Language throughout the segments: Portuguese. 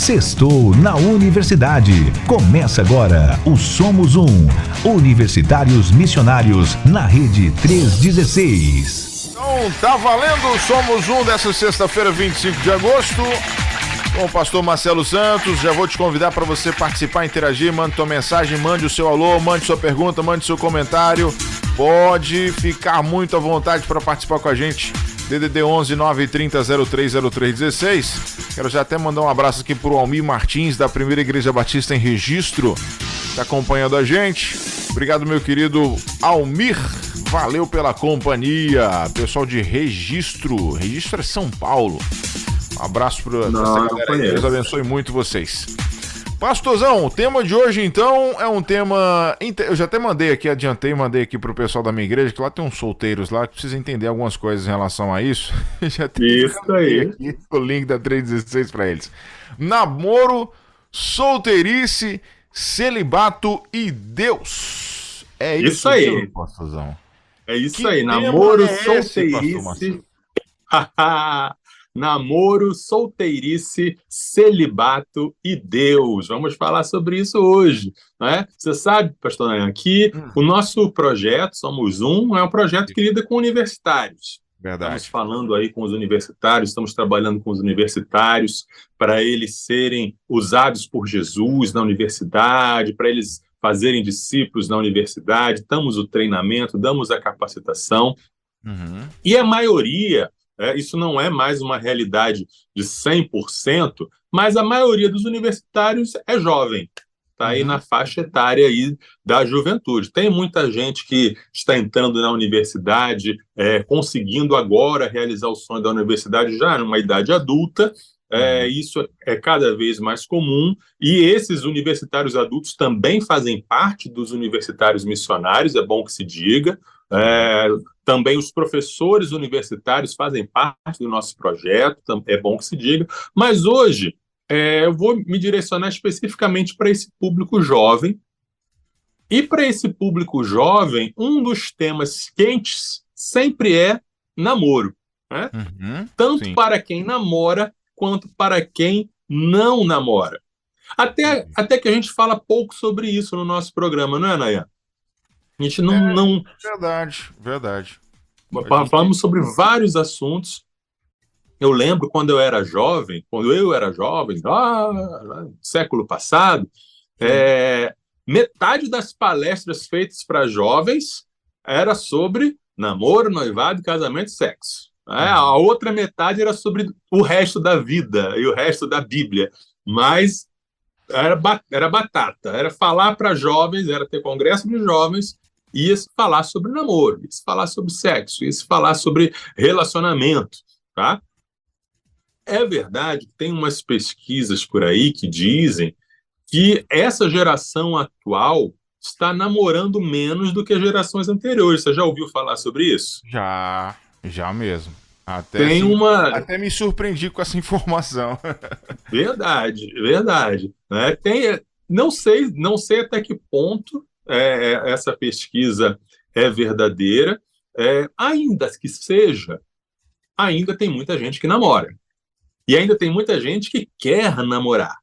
Sextou na Universidade. Começa agora o Somos Um. Universitários Missionários na Rede 316. Então, tá valendo o Somos Um dessa sexta-feira, 25 de agosto. Com o pastor Marcelo Santos. Já vou te convidar para você participar, interagir. Mande tua mensagem, mande o seu alô, mande sua pergunta, mande seu comentário. Pode ficar muito à vontade para participar com a gente. DDD 11 930 030316. Quero já até mandar um abraço aqui pro Almir Martins, da Primeira Igreja Batista em Registro, tá acompanhando a gente. Obrigado, meu querido Almir. Valeu pela companhia. Pessoal de Registro. Registro é São Paulo. Um abraço para essa galera aí. Deus abençoe muito vocês. Pastorzão, o tema de hoje, então, é um tema... Eu já até mandei aqui pro pessoal da minha igreja, que lá tem uns solteiros lá que precisam entender algumas coisas em relação a isso. Já isso aí. Aqui o link da 316 para eles. Namoro, solteirice, celibato e Deus. É isso aí, mesmo, pastorzão. É isso aí, namoro, solteirice... Namoro, solteirice, celibato e Deus. Vamos falar sobre isso hoje, né? Você sabe, pastor Nayan, que o nosso projeto, Somos Um, é um projeto que lida com universitários. Verdade. Estamos falando aí com os universitários, estamos trabalhando com os universitários para eles serem usados por Jesus na universidade, para eles fazerem discípulos na universidade, damos o treinamento, damos a capacitação. E a maioria... isso não é mais uma realidade de 100%, mas a maioria dos universitários é jovem, está aí na faixa etária aí da juventude. Tem muita gente que está entrando na universidade, conseguindo agora realizar o sonho da universidade já numa idade adulta. Isso é cada vez mais comum, e esses universitários adultos também fazem parte dos universitários missionários, é bom que se diga. Também os professores universitários fazem parte do nosso projeto, é bom que se diga, mas hoje eu vou me direcionar especificamente para esse público jovem, e para esse público jovem, um dos temas quentes sempre é namoro, né? Tanto para quem namora, quanto para quem não namora. Até que a gente fala pouco sobre isso no nosso programa, não é, Nayan? A gente não... Verdade. Falamos sobre vários assuntos. Eu lembro quando eu era jovem, lá no século passado, metade das palestras feitas para jovens era sobre namoro, noivado, casamento e sexo. A outra metade era sobre o resto da vida e o resto da Bíblia. Mas era batata, era falar para jovens, era ter congresso de jovens, ia se falar sobre namoro, ia se falar sobre sexo, ia se falar sobre relacionamento, tá? É verdade que tem umas pesquisas por aí que dizem que essa geração atual está namorando menos do que as gerações anteriores. Você já ouviu falar sobre isso? Já mesmo. Até me surpreendi com essa informação. Verdade. Né? Não sei até que ponto essa pesquisa é verdadeira. Ainda que seja, ainda tem muita gente que namora. E ainda tem muita gente que quer namorar.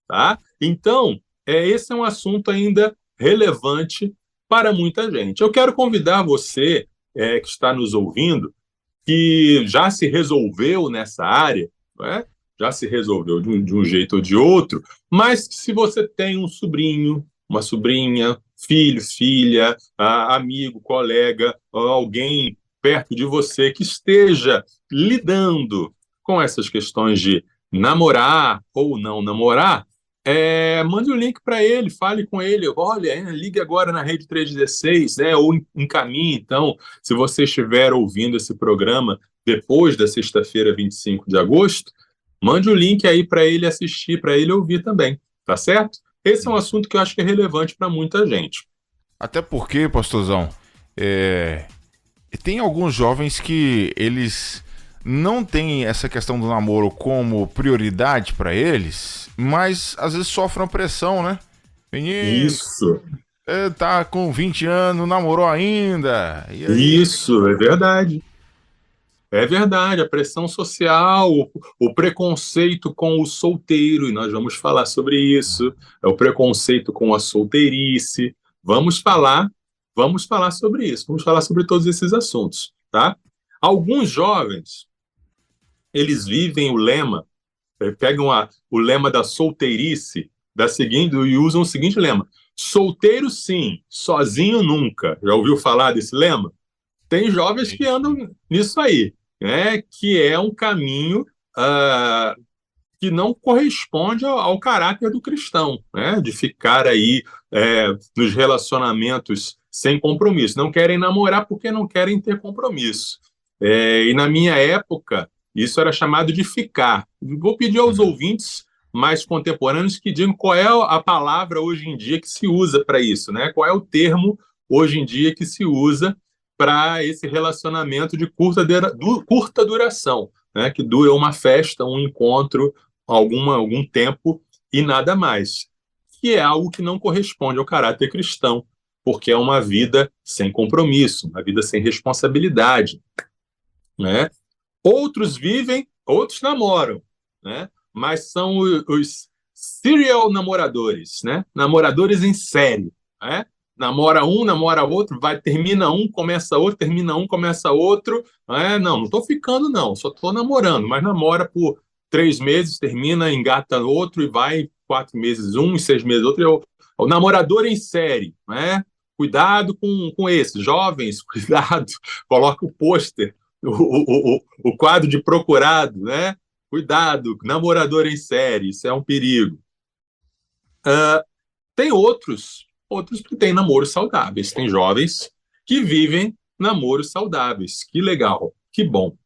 Tá? Então, esse é um assunto ainda relevante para muita gente. Eu quero convidar você que está nos ouvindo, que já se resolveu nessa área, né? Já se resolveu de um jeito ou de outro, mas se você tem um sobrinho, uma sobrinha, filho, filha, amigo, colega, alguém perto de você que esteja lidando com essas questões de namorar ou não namorar, mande um link para ele, fale com ele, olha, ligue agora na Rede 316, né, ou encaminhe, então, se você estiver ouvindo esse programa depois da sexta-feira, 25 de agosto, mande o link aí para ele assistir, para ele ouvir também, tá certo? Esse é um assunto que eu acho que é relevante para muita gente. Até porque, pastorzão, tem alguns jovens que eles não têm essa questão do namoro como prioridade para eles, mas às vezes sofrem pressão, né? Menino, isso. Tá com 20 anos, namorou ainda. Isso, é verdade. É verdade, a pressão social, o preconceito com o solteiro, e nós vamos falar sobre isso, é o preconceito com a solteirice. Vamos falar sobre isso, vamos falar sobre todos esses assuntos, tá? Alguns jovens, eles vivem o lema, pegam o lema da solteirice e usam o seguinte lema: solteiro sim, sozinho nunca. Já ouviu falar desse lema? Tem jovens que andam nisso aí, né? Que é um caminho que não corresponde ao caráter do cristão, né? De ficar aí nos relacionamentos sem compromisso. Não querem namorar porque não querem ter compromisso. E na minha época, isso era chamado de ficar. Vou pedir aos ouvintes mais contemporâneos que digam qual é a palavra hoje em dia que se usa para isso, né? Qual é o termo hoje em dia que se usa para esse relacionamento de curta duração, né? Que dura uma festa, um encontro, algum tempo e nada mais. Que é algo que não corresponde ao caráter cristão, porque é uma vida sem compromisso, uma vida sem responsabilidade, né? Outros vivem, outros namoram, né? Mas são os serial namoradores, né? Namoradores em série, né? Namora um, namora outro, termina um, começa outro, termina um, começa outro. Não estou ficando, não, só estou namorando, mas namora por 3 meses, termina, engata outro e vai 4 meses um, 6 meses outro. O namorador em série, né? Cuidado com esses jovens, cuidado, coloca o pôster, o quadro de procurado, né? Cuidado, namorador em série, isso é um perigo. Tem outros que têm namoros saudáveis, tem jovens que vivem namoros saudáveis, que legal, que bom.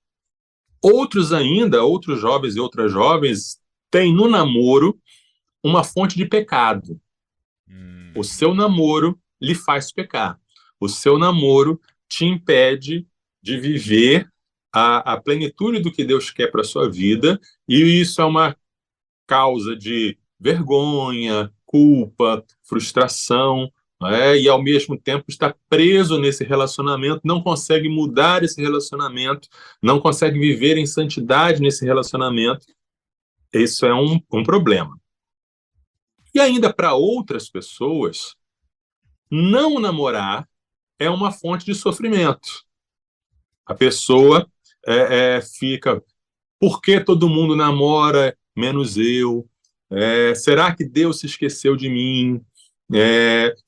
Outros jovens e outras jovens têm no namoro uma fonte de pecado. O seu namoro lhe faz pecar. O seu namoro te impede de viver a plenitude do que Deus quer para a sua vida, e isso é uma causa de vergonha, culpa, frustração, e ao mesmo tempo está preso nesse relacionamento, não consegue mudar esse relacionamento, não consegue viver em santidade nesse relacionamento. Isso é um problema. E ainda para outras pessoas, não namorar é uma fonte de sofrimento. A pessoa fica, por que todo mundo namora, menos eu? Será que Deus se esqueceu de mim?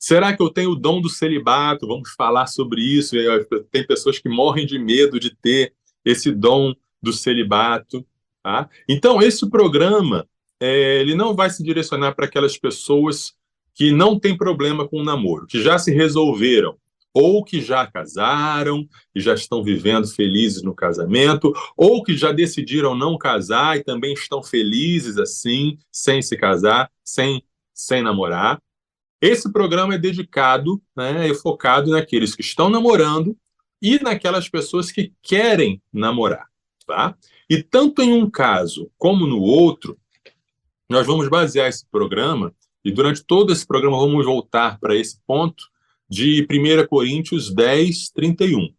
Será que eu tenho o dom do celibato? Vamos falar sobre isso. Tem pessoas que morrem de medo de ter esse dom do celibato. Tá? Então, esse programa ele não vai se direcionar para aquelas pessoas que não têm problema com o namoro, que já se resolveram, ou que já casaram e já estão vivendo felizes no casamento, ou que já decidiram não casar e também estão felizes assim, sem se casar, sem namorar. Esse programa é dedicado, né, é focado naqueles que estão namorando e naquelas pessoas que querem namorar, tá? E tanto em um caso como no outro, nós vamos basear esse programa, e durante todo esse programa vamos voltar para esse ponto de 1 Coríntios 10, 31.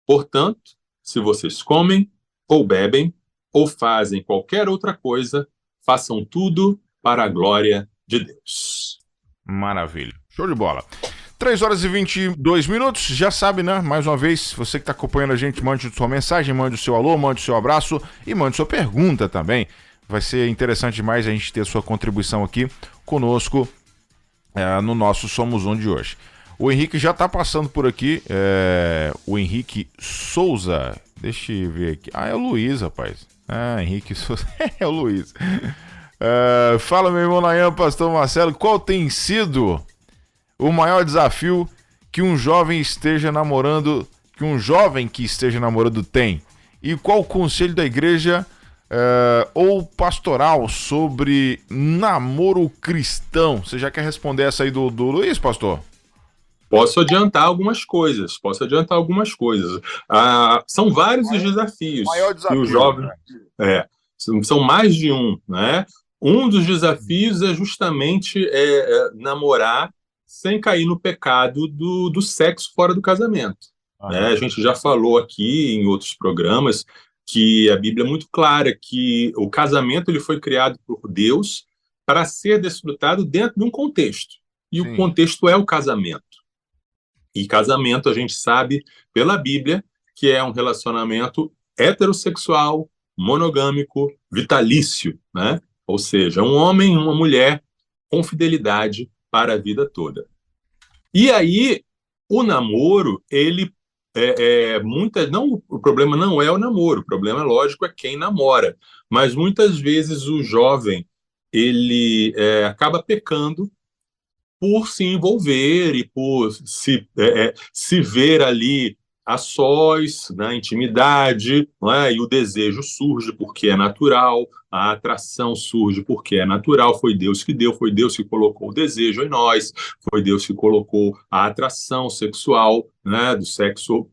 Portanto, se vocês comem, ou bebem, ou fazem qualquer outra coisa, façam tudo para a glória de Deus. Maravilha. Show de bola. 3 horas e 22 minutos, já sabe, né? Mais uma vez, você que está acompanhando a gente, mande sua mensagem, mande o seu alô, mande o seu abraço e mande sua pergunta também. Vai ser interessante demais a gente ter a sua contribuição aqui conosco no nosso Somos Um de hoje. O Henrique já está passando por aqui, o Henrique Souza, deixa eu ver aqui, é o Luiz, rapaz, Henrique Souza, é o Luiz. Fala, meu irmão Nayan, pastor Marcelo, qual tem sido o maior desafio que um jovem que esteja namorando tem? E qual o conselho da igreja ou pastoral sobre namoro cristão? Você já quer responder essa aí do Luiz, pastor? Posso adiantar algumas coisas. São vários os desafios. Maior desafio, que o jovem... São mais de um, né? Um dos desafios é justamente namorar sem cair no pecado do sexo fora do casamento. né? A gente já falou aqui em outros programas que a Bíblia é muito clara que o casamento ele foi criado por Deus para ser desfrutado dentro de um contexto. E o contexto é o casamento. E casamento, a gente sabe pela Bíblia que é um relacionamento heterossexual, monogâmico, vitalício, né? Ou seja, um homem e uma mulher com fidelidade para a vida toda. E aí, o namoro, ele não, o problema não é o namoro, o problema, lógico, é quem namora. Mas muitas vezes o jovem, ele acaba pecando por se envolver e por se ver ali a sós, na intimidade, não é? E o desejo surge porque é natural, a atração surge porque é natural, foi Deus que deu, foi Deus que colocou o desejo em nós, foi Deus que colocou a atração sexual, né,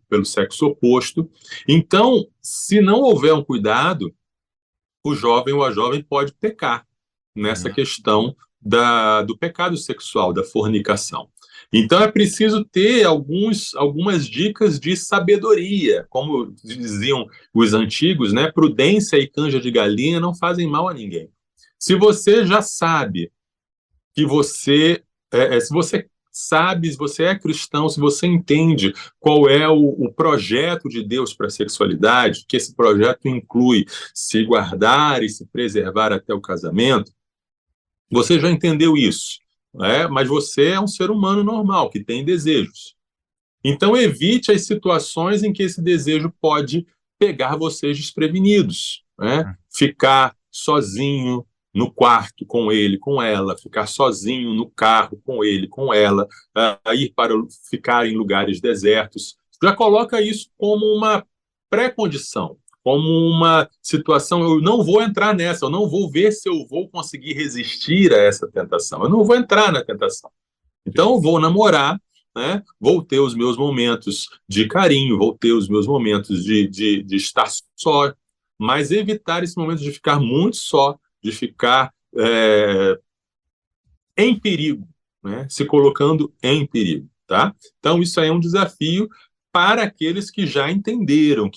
pelo sexo oposto. Então, se não houver um cuidado, o jovem ou a jovem pode pecar nessa questão do pecado sexual, da fornicação. Então é preciso ter algumas dicas de sabedoria, como diziam os antigos, né? Prudência e canja de galinha não fazem mal a ninguém. Se você já sabe que se você sabe, se você é cristão, se você entende qual é o projeto de Deus para a sexualidade, que esse projeto inclui se guardar e se preservar até o casamento, você já entendeu isso, né? Mas você é um ser humano normal, que tem desejos. Então, evite as situações em que esse desejo pode pegar vocês desprevenidos, né? Ficar sozinho no quarto com ele, com ela, ficar sozinho no carro com ele, com ela, ficar em lugares desertos. Já coloca isso como uma pré-condição, como uma situação, eu não vou entrar nessa, eu não vou ver se eu vou conseguir resistir a essa tentação, eu não vou entrar na tentação. Então, eu vou namorar, né? Vou ter os meus momentos de carinho, vou ter os meus momentos de estar só, mas evitar esse momento de ficar muito só, de ficar em perigo, né? Se colocando em perigo, tá? Então, isso aí é um desafio para aqueles que já entenderam,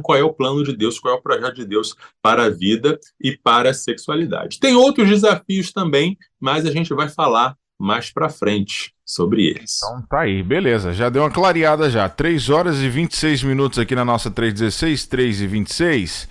qual é o plano de Deus, qual é o projeto de Deus para a vida e para a sexualidade. Tem outros desafios também, mas a gente vai falar mais para frente sobre eles. Então tá aí, beleza, já deu uma clareada já. 3 horas e 26 minutos aqui na nossa 316, 3h26.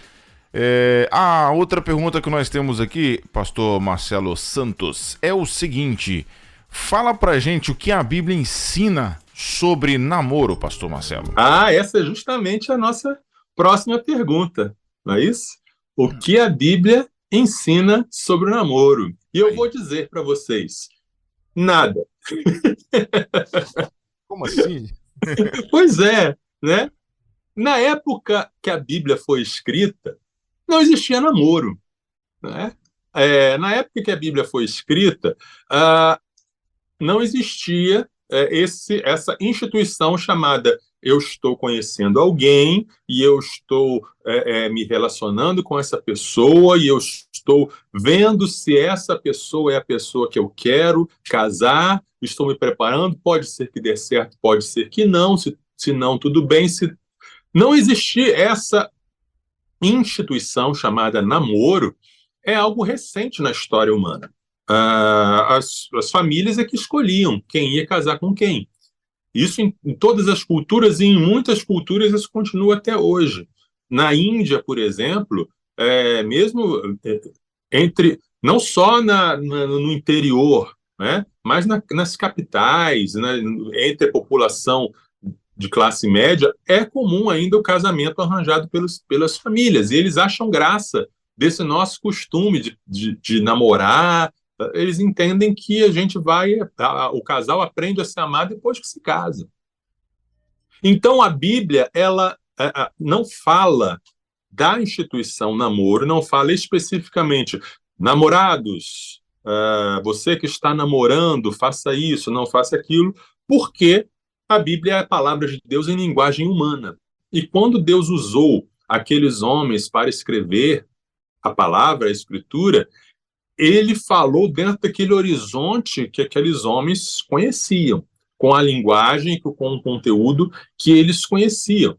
A outra pergunta que nós temos aqui, pastor Marcelo Santos, é o seguinte: fala pra gente o que a Bíblia ensina sobre namoro, pastor Marcelo. Essa é justamente a nossa próxima pergunta, não é isso? O que a Bíblia ensina sobre o namoro? E eu vou dizer para vocês, nada. Como assim? Pois é, né? Na época que a Bíblia foi escrita, não existia namoro, né? Na época que a Bíblia foi escrita, não existia essa instituição chamada eu estou conhecendo alguém e eu estou me relacionando com essa pessoa e eu estou vendo se essa pessoa é a pessoa que eu quero casar, estou me preparando, pode ser que dê certo, pode ser que não, se não, tudo bem. Se não existir essa instituição chamada namoro, é algo recente na história humana. As famílias é que escolhiam quem ia casar com quem. Isso em todas as culturas e em muitas culturas isso continua até hoje. Na Índia, por exemplo, mesmo não só no interior, né, mas nas capitais, né, entre a população de classe média, é comum ainda o casamento arranjado pelas famílias. E eles acham graça desse nosso costume de namorar. Eles entendem que o casal aprende a se amar depois que se casa. Então, a Bíblia, ela não fala da instituição namoro, não fala especificamente, namorados, você que está namorando, faça isso, não faça aquilo, porque a Bíblia é a palavra de Deus em linguagem humana. E quando Deus usou aqueles homens para escrever a palavra, a escritura, ele falou dentro daquele horizonte que aqueles homens conheciam. com a linguagem, com o conteúdo que eles conheciam.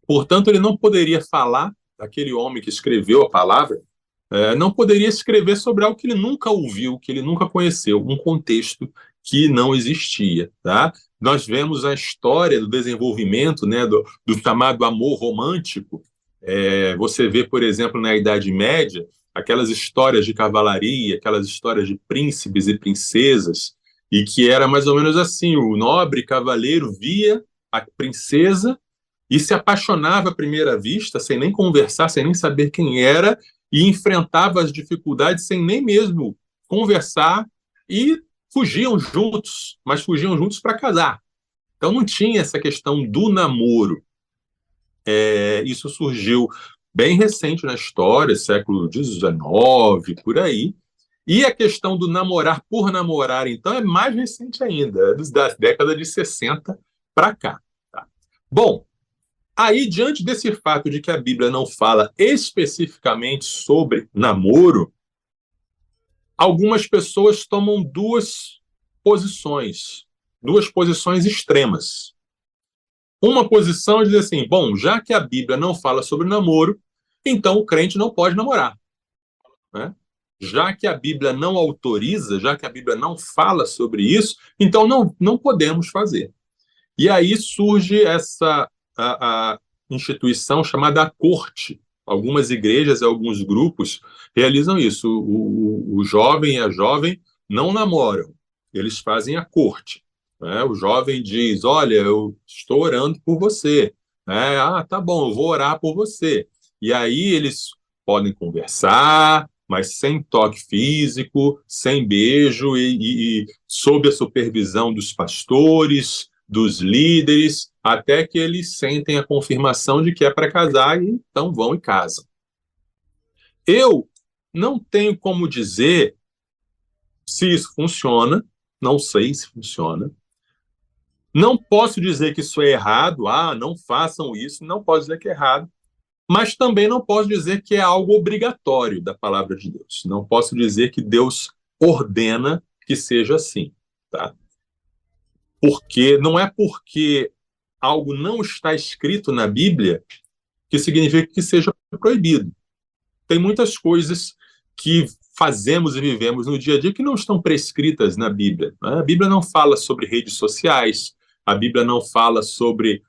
Portanto, ele não poderia falar, aquele homem que escreveu a palavra, não poderia escrever sobre algo que ele nunca ouviu, que ele nunca conheceu, um contexto que não existia. Tá? Nós vemos a história do desenvolvimento, né, do chamado amor romântico. Você vê, por exemplo, na Idade Média, aquelas histórias de cavalaria, aquelas histórias de príncipes e princesas, e que era mais ou menos assim: o nobre cavaleiro via a princesa e se apaixonava à primeira vista, sem nem conversar, sem nem saber quem era, e enfrentava as dificuldades sem nem mesmo conversar, e fugiam juntos, mas fugiam juntos para casar. Então não tinha essa questão do namoro. Isso surgiu bem recente na história, século XIX, por aí. E a questão do namorar por namorar, então, é mais recente ainda, da década de 60 para cá. Tá? Bom, aí, diante desse fato de que a Bíblia não fala especificamente sobre namoro, algumas pessoas tomam duas posições extremas. Uma posição é dizer assim: bom, já que a Bíblia não fala sobre namoro, então o crente não pode namorar. Né? Já que a Bíblia não autoriza, já que a Bíblia não fala sobre isso, então não podemos fazer. E aí surge essa a instituição chamada corte. Algumas igrejas e alguns grupos realizam isso. O jovem e a jovem não namoram, eles fazem a corte. Né? O jovem diz: olha, eu estou orando por você. Tá bom, eu vou orar por você. E aí eles podem conversar, mas sem toque físico, sem beijo e sob a supervisão dos pastores, dos líderes, até que eles sentem a confirmação de que é para casar, e então vão e casam. Eu não tenho como dizer se isso funciona, não sei se funciona. Não posso dizer que isso é errado, não façam isso, não posso dizer que é errado, mas também não posso dizer que é algo obrigatório da palavra de Deus. Não posso dizer que Deus ordena que seja assim, tá? Porque não é porque algo não está escrito na Bíblia que significa que seja proibido. Tem muitas coisas que fazemos e vivemos no dia a dia que não estão prescritas na Bíblia. Né? A Bíblia não fala sobre redes sociais, a Bíblia não fala sobre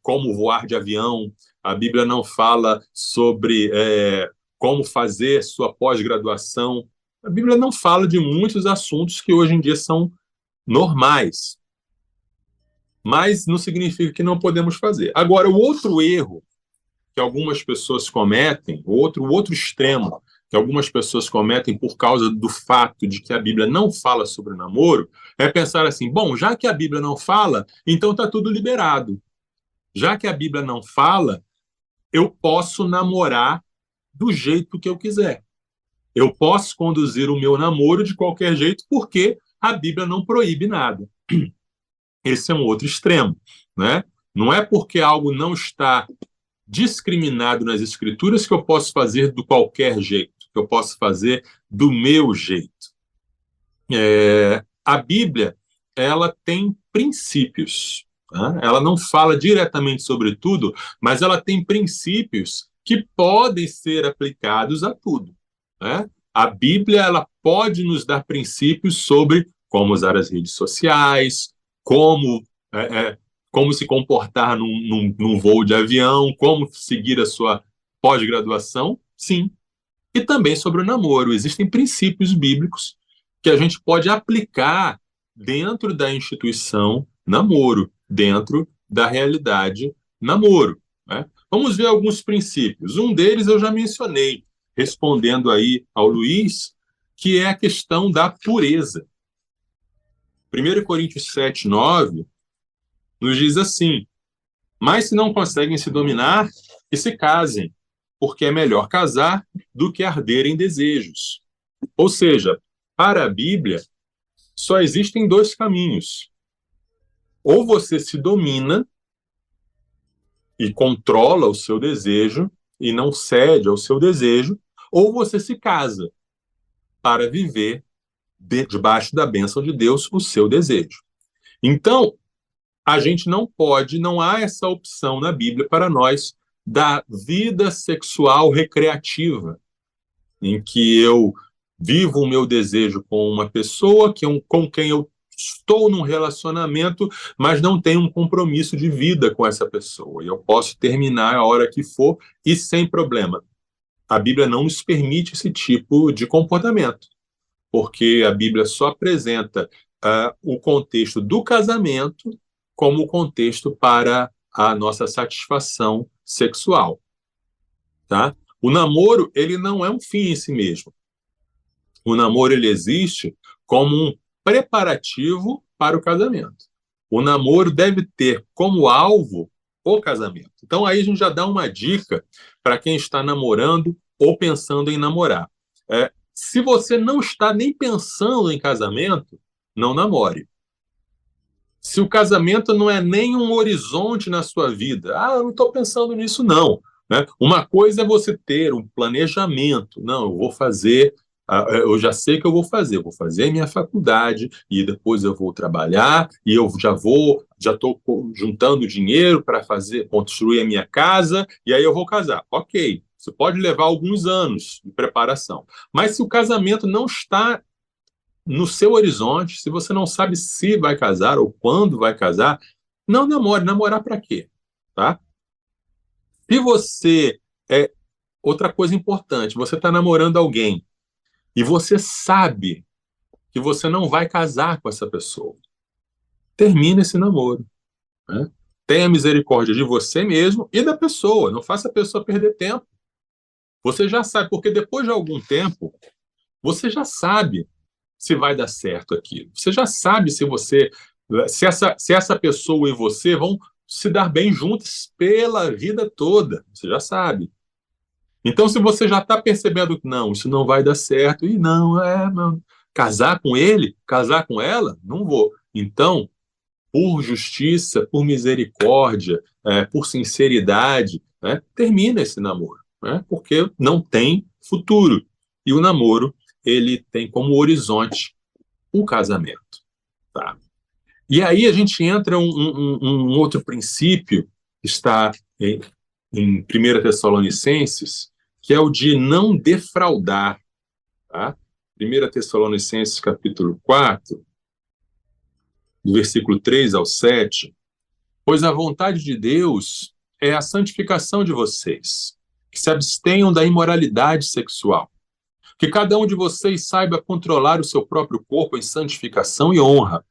como voar de avião, a Bíblia não fala sobre como fazer sua pós-graduação. A Bíblia não fala de muitos assuntos que hoje em dia são normais, mas não significa que não podemos fazer. Agora, o outro erro que algumas pessoas cometem, o outro extremo que algumas pessoas cometem por causa do fato de que a Bíblia não fala sobre namoro, é pensar assim: bom, já que a Bíblia não fala, então está tudo liberado. Já que a Bíblia não fala, eu posso namorar do jeito que eu quiser. Eu posso conduzir o meu namoro de qualquer jeito, porque a Bíblia não proíbe nada. Esse é um outro extremo, né? Não é porque algo não está discriminado nas Escrituras que eu posso fazer do qualquer jeito, que eu posso fazer do meu jeito. A Bíblia, ela tem princípios. Tá? Ela não fala diretamente sobre tudo, mas ela tem princípios que podem ser aplicados a tudo. Né? A Bíblia, ela pode nos dar princípios sobre como usar as redes sociais, como se comportar num voo de avião, como seguir a sua pós-graduação, sim. E também sobre o namoro. Existem princípios bíblicos que a gente pode aplicar dentro da instituição namoro, dentro da realidade namoro. Né? Vamos ver alguns princípios. Um deles eu já mencionei, respondendo aí ao Luiz, que é a questão da pureza. 1 Coríntios 7, 9, nos diz assim: mas se não conseguem se dominar, que se casem, porque é melhor casar do que arder em desejos. Ou seja, para a Bíblia, só existem dois caminhos. Ou você se domina e controla o seu desejo e não cede ao seu desejo, ou você se casa para viver debaixo da bênção de Deus o seu desejo. Então, a gente não pode, não há essa opção na Bíblia para nós da vida sexual recreativa, em que eu vivo o meu desejo com uma pessoa com quem eu estou num relacionamento, mas não tenho um compromisso de vida com essa pessoa. E eu posso terminar a hora que for e sem problema. A Bíblia não nos permite esse tipo de comportamento, porque a Bíblia só apresenta o contexto do casamento como o contexto para a nossa satisfação sexual, tá? O namoro, ele não é um fim em si mesmo. O namoro, ele existe como um preparativo para o casamento. O namoro deve ter como alvo o casamento. Então, aí a gente já dá uma dica para quem está namorando ou pensando em namorar. Se você não está nem pensando em casamento, não namore. Se o casamento não é nem um horizonte na sua vida, eu não estou pensando nisso, não. Né? Uma coisa é você ter um planejamento. Não, eu vou fazer, eu já sei que eu vou fazer minha faculdade e depois eu vou trabalhar e eu já estou juntando dinheiro para construir a minha casa e aí eu vou casar. Ok, isso pode levar alguns anos de preparação. Mas se o casamento não está no seu horizonte, se você não sabe se vai casar ou quando vai casar, não namore. Namorar para quê? Tá? Se você outra coisa importante, você está namorando alguém e você sabe que você não vai casar com essa pessoa, termine esse namoro. Né? Tenha misericórdia de você mesmo e da pessoa. Não faça a pessoa perder tempo. Você já sabe, porque depois de algum tempo, você já sabe se vai dar certo aquilo. Você já sabe se essa pessoa e você vão se dar bem juntos pela vida toda. Você já sabe. Então, se você já está percebendo que não, isso não vai dar certo, e não, casar com ele, casar com ela, não vou. Então, por justiça, por misericórdia, por sinceridade, né, termina esse namoro, né, porque não tem futuro. E o namoro, ele tem como horizonte o casamento. Tá? E aí a gente entra um outro princípio, que está em 1 Tessalonicenses, que é o de não defraudar. Tá? 1 Tessalonicenses, capítulo 4, do versículo 3 ao 7, pois a vontade de Deus é a santificação de vocês, que se abstenham da imoralidade sexual, que cada um de vocês saiba controlar o seu próprio corpo em santificação e honra,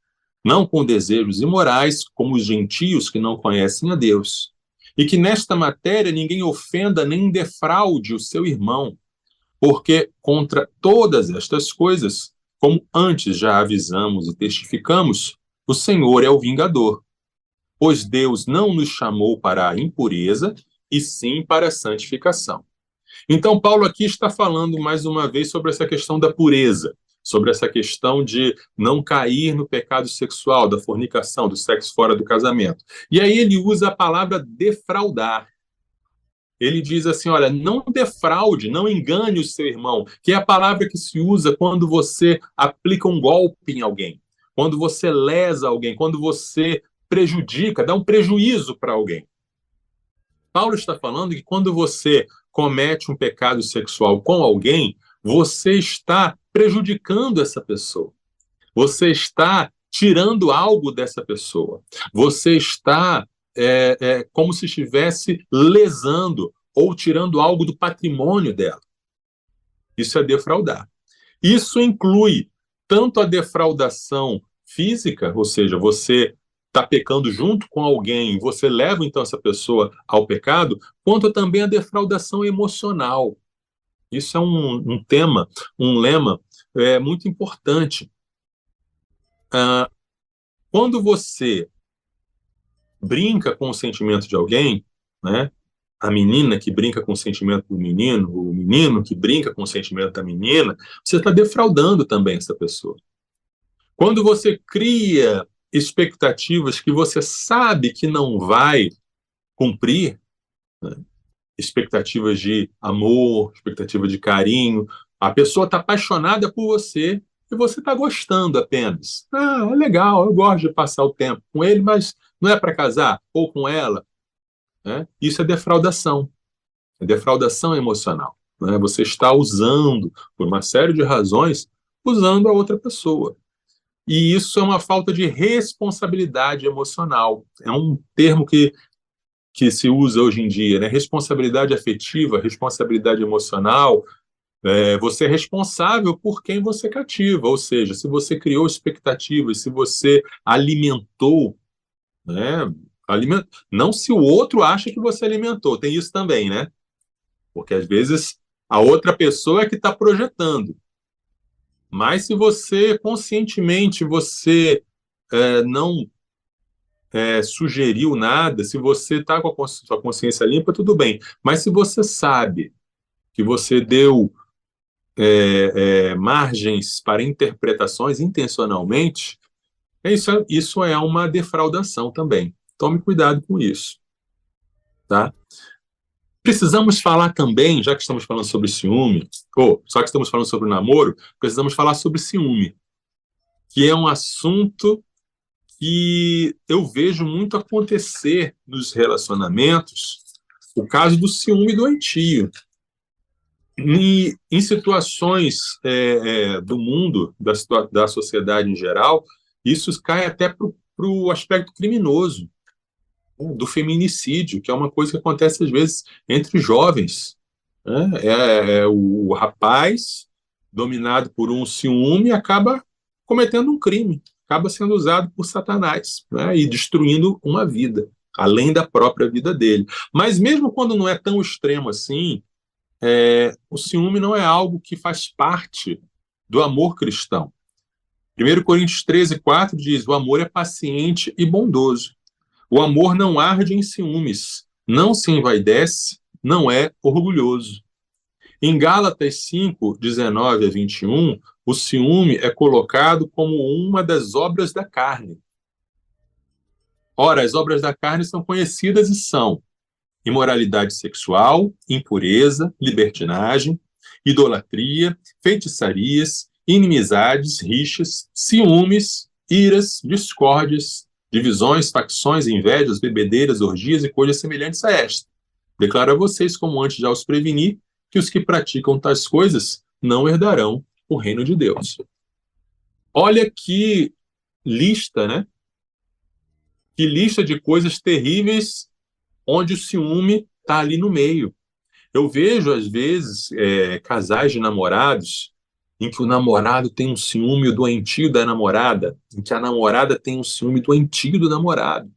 não com desejos imorais, como os gentios que não conhecem a Deus, e que nesta matéria ninguém ofenda nem defraude o seu irmão, porque contra todas estas coisas, como antes já avisamos e testificamos, o Senhor é o vingador, pois Deus não nos chamou para a impureza, e sim para a santificação. Então, Paulo aqui está falando mais uma vez sobre essa questão da pureza, sobre essa questão de não cair no pecado sexual, da fornicação, do sexo fora do casamento. E aí ele usa a palavra defraudar. Ele diz assim, olha, não defraude, não engane o seu irmão, que é a palavra que se usa quando você aplica um golpe em alguém, quando você lesa alguém, quando você prejudica, dá um prejuízo para alguém. Paulo está falando que quando você comete um pecado sexual com alguém, você está prejudicando essa pessoa. Você está tirando algo dessa pessoa. Você está como se estivesse lesando ou tirando algo do patrimônio dela. Isso é defraudar. Isso inclui tanto a defraudação física, ou seja, você está pecando junto com alguém, você leva então essa pessoa ao pecado, quanto também a defraudação emocional. Isso é um tema, um lema muito importante. Quando você brinca com o sentimento de alguém, né? A menina que brinca com o sentimento do menino, o menino que brinca com o sentimento da menina, você está defraudando também essa pessoa. Quando você cria expectativas que você sabe que não vai cumprir, né? Expectativas de amor, expectativa de carinho, a pessoa está apaixonada por você e você está gostando apenas. Ah, é legal, eu gosto de passar o tempo com ele, mas não é para casar, ou com ela, né? Isso é defraudação. É defraudação emocional, né? Você está usando, por uma série de razões, usando a outra pessoa. E isso é uma falta de responsabilidade emocional. É um termo que se usa hoje em dia, né? Responsabilidade afetiva, responsabilidade emocional. Você é responsável por quem você cativa, ou seja, se você criou expectativas, se você alimentou, né? Não se o outro acha que você alimentou, tem isso também, né? Porque às vezes a outra pessoa é que está projetando. Mas se você conscientemente não sugeriu nada, se você está com a sua consciência limpa, tudo bem. Mas se você sabe que você deu margens para interpretações intencionalmente, isso é uma defraudação também. Tome cuidado com isso, tá? Precisamos falar também, já que estamos falando sobre ciúme, ou só que estamos falando sobre namoro, precisamos falar sobre ciúme, que é um assunto que eu vejo muito acontecer nos relacionamentos, o caso do ciúme doentio. Em situações do mundo, da sociedade em geral, isso cai até para o aspecto criminoso, né, do feminicídio, que é uma coisa que acontece às vezes entre jovens, né? O rapaz, dominado por um ciúme, acaba cometendo um crime, acaba sendo usado por Satanás, né, e destruindo uma vida, além da própria vida dele. Mas mesmo quando não é tão extremo assim, o ciúme não é algo que faz parte do amor cristão. 1 Coríntios 13:4 diz: o amor é paciente e bondoso. O amor não arde em ciúmes, não se envaidece, não é orgulhoso. Em Gálatas 5:19-21, o ciúme é colocado como uma das obras da carne. Ora, as obras da carne são conhecidas e são imoralidade sexual, impureza, libertinagem, idolatria, feitiçarias, inimizades, rixas, ciúmes, iras, discórdias, divisões, facções, invejas, bebedeiras, orgias e coisas semelhantes a esta. Declaro a vocês, como antes já os preveni, que os que praticam tais coisas não herdarão o reino de Deus. Olha que lista, né? Que lista de coisas terríveis onde o ciúme está ali no meio. Eu vejo, às vezes, casais de namorados em que o namorado tem um ciúme doentio da namorada, em que a namorada tem um ciúme doentio do namorado.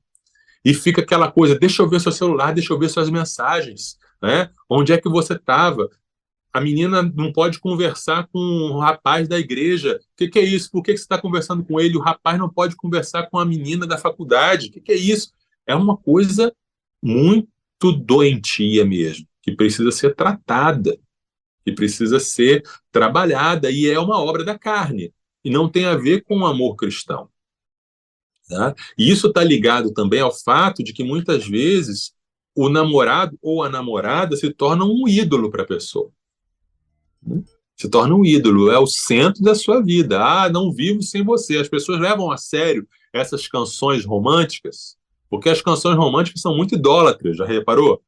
E fica aquela coisa, deixa eu ver seu celular, deixa eu ver suas mensagens, né? Onde é que você estava? A menina não pode conversar com o rapaz da igreja. O que é isso? Por que você está conversando com ele? O rapaz não pode conversar com a menina da faculdade. O que é isso? É uma coisa muito doentia mesmo, que precisa ser tratada, que precisa ser trabalhada, e é uma obra da carne, e não tem a ver com o amor cristão. Tá? E isso está ligado também ao fato de que muitas vezes o namorado ou a namorada se torna um ídolo para a pessoa. Se torna um ídolo, é o centro da sua vida. Ah, não vivo sem você. As pessoas levam a sério essas canções românticas, porque as canções românticas são muito idólatras, já reparou?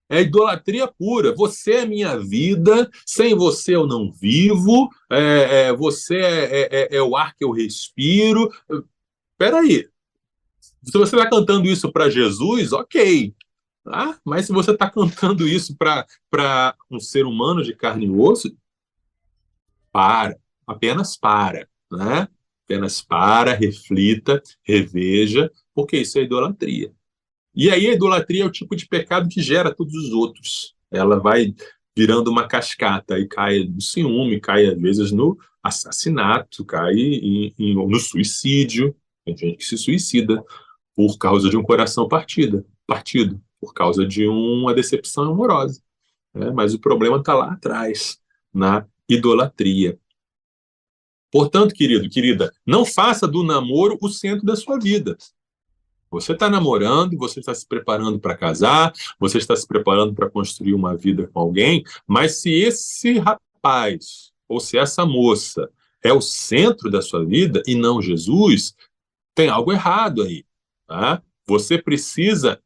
É idolatria pura. Você é minha vida, sem você eu não vivo, você é o ar que eu respiro. Peraí, se você está cantando isso para Jesus, ok. Ah, mas se você está cantando isso para um ser humano de carne e osso, apenas para, né? Apenas para, reflita, reveja, porque isso é idolatria. E aí a idolatria é o tipo de pecado que gera todos os outros. Ela vai virando uma cascata e cai no ciúme, cai às vezes no assassinato, cai no suicídio. Tem gente que se suicida por causa de um coração partido, por causa de uma decepção amorosa. Né? Mas o problema está lá atrás, na idolatria. Portanto, querido, querida, não faça do namoro o centro da sua vida. Você está namorando, você está se preparando para casar, você está se preparando para construir uma vida com alguém, mas se esse rapaz ou se essa moça é o centro da sua vida e não Jesus, tem algo errado aí, tá? Você precisa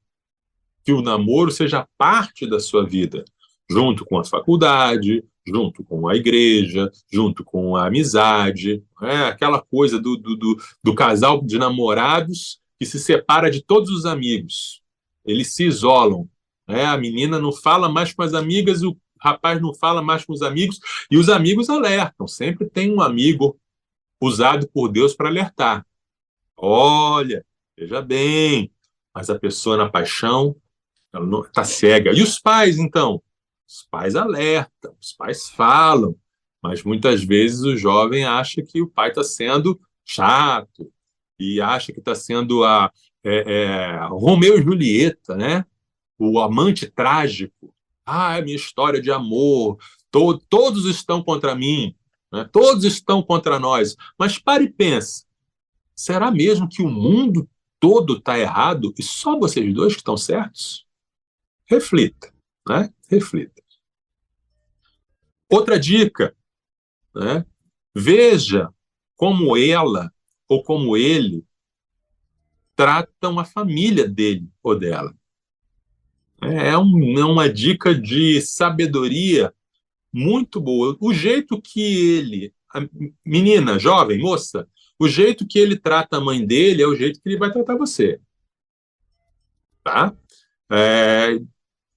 que o namoro seja parte da sua vida, junto com a faculdade, junto com a igreja, junto com a amizade, aquela coisa do casal de namorados que se separa de todos os amigos. Eles se isolam. A menina não fala mais com as amigas, o rapaz não fala mais com os amigos, e os amigos alertam. Sempre tem um amigo usado por Deus para alertar. Olha, veja bem, mas a pessoa na paixão, ela está cega. E os pais, então? Os pais alertam, os pais falam, mas muitas vezes o jovem acha que o pai está sendo chato e acha que está sendo a Romeu e Julieta, né? O amante trágico. É minha história de amor, todos estão contra mim, né? Todos estão contra nós. Mas pare e pense, será mesmo que o mundo todo está errado e só vocês dois que estão certos? Reflita, né? Reflita. Outra dica, né? Veja como ela ou como ele tratam a família dele ou dela. É uma dica de sabedoria muito boa. O jeito que ele, a menina, jovem, moça, o jeito que ele trata a mãe dele é o jeito que ele vai tratar você. Tá?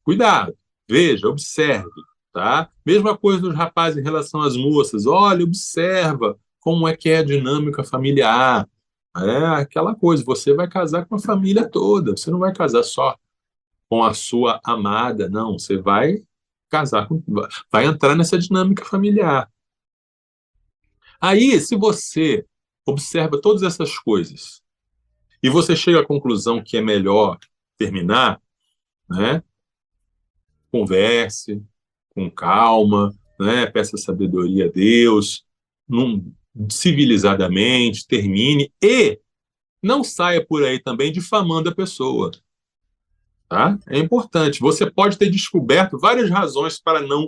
Cuidado, veja, observe, tá? Mesma coisa dos rapazes em relação às moças. Olha, observa como é que é a dinâmica familiar. Aquela coisa, você vai casar com a família toda, você não vai casar só com a sua amada, não, você vai casar, vai entrar nessa dinâmica familiar. Aí, se você observa todas essas coisas e você chega à conclusão que é melhor terminar, né? Converse com calma, né? Peça sabedoria a Deus, civilizadamente, termine e não saia por aí também difamando a pessoa. Tá? É importante. Você pode ter descoberto várias razões para não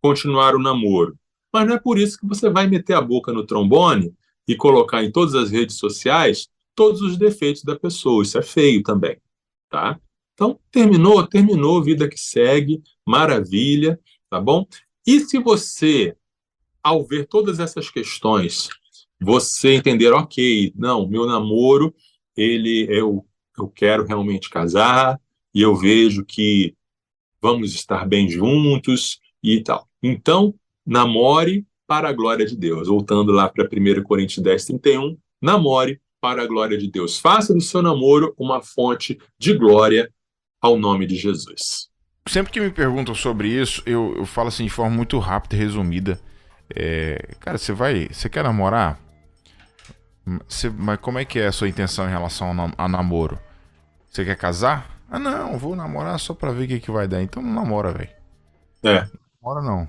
continuar o namoro, mas não é por isso que você vai meter a boca no trombone e colocar em todas as redes sociais todos os defeitos da pessoa. Isso é feio também, tá? Então, terminou, vida que segue, maravilha, tá bom? E se você, ao ver todas essas questões, você entender, ok, não, meu namoro, eu quero realmente casar, e eu vejo que vamos estar bem juntos e tal. Então, namore para a glória de Deus. Voltando lá para 1 Coríntios 10:31, namore para a glória de Deus. Faça do seu namoro uma fonte de glória ao nome de Jesus. Sempre que me perguntam sobre isso, eu falo assim de forma muito rápida e resumida. Cara, você quer namorar? Mas como é que é a sua intenção em relação a namoro? Você quer casar? Não, vou namorar só pra ver o que vai dar. Então não namora, velho. Não namora não.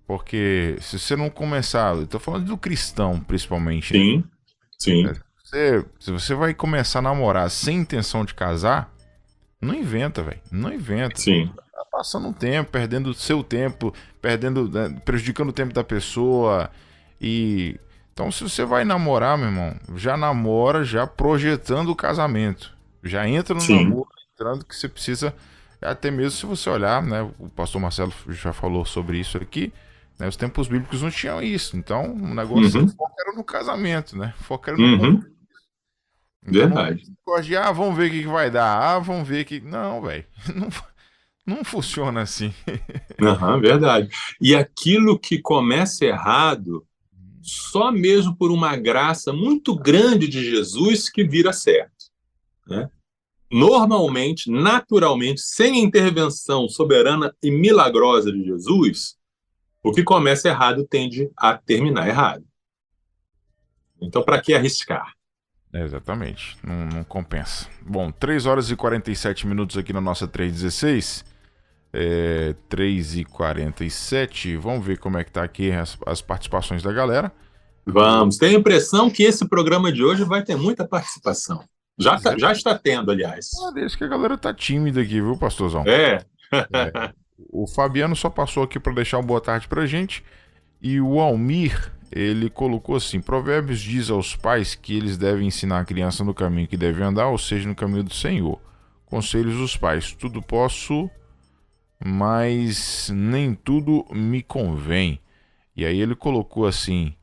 Porque se você não começar... Eu tô falando do cristão, principalmente. Sim, né? sim. Se você vai começar a namorar sem intenção de casar, não inventa, velho. Não inventa. Sim. Tá passando um tempo, perdendo o seu tempo, prejudicando o tempo da pessoa. Então, se você vai namorar, meu irmão, já namora, já projetando o casamento. Já entra no namoro, entrando que você precisa, até mesmo se você olhar, né? O pastor Marcelo já falou sobre isso aqui, né? Os tempos bíblicos não tinham isso. Então, o negócio foco era no casamento, né? Foco era no compromisso. Então, verdade. Vamos ver o que vai dar. Vamos ver que... Não, velho. Não funciona assim. Verdade. E aquilo que começa errado, só mesmo por uma graça muito grande de Jesus que vira certo, né? Normalmente, naturalmente, sem a intervenção soberana e milagrosa de Jesus, o que começa errado tende a terminar errado. Então, para que arriscar? Exatamente, não compensa. Bom, 3 horas e 47 minutos aqui na nossa 316. 3h47. Vamos ver como é que tá aqui as participações da galera. Vamos. Tenho a impressão que esse programa de hoje vai ter muita participação. Já está tendo, aliás. Desde que a galera tá tímida aqui, viu, pastorzão? O Fabiano só passou aqui para deixar uma boa tarde pra gente. E o Almir, ele colocou assim: Provérbios diz aos pais que eles devem ensinar a criança no caminho que deve andar, ou seja, no caminho do Senhor. Conselhos dos pais: tudo posso, mas nem tudo me convém. E aí ele colocou assim,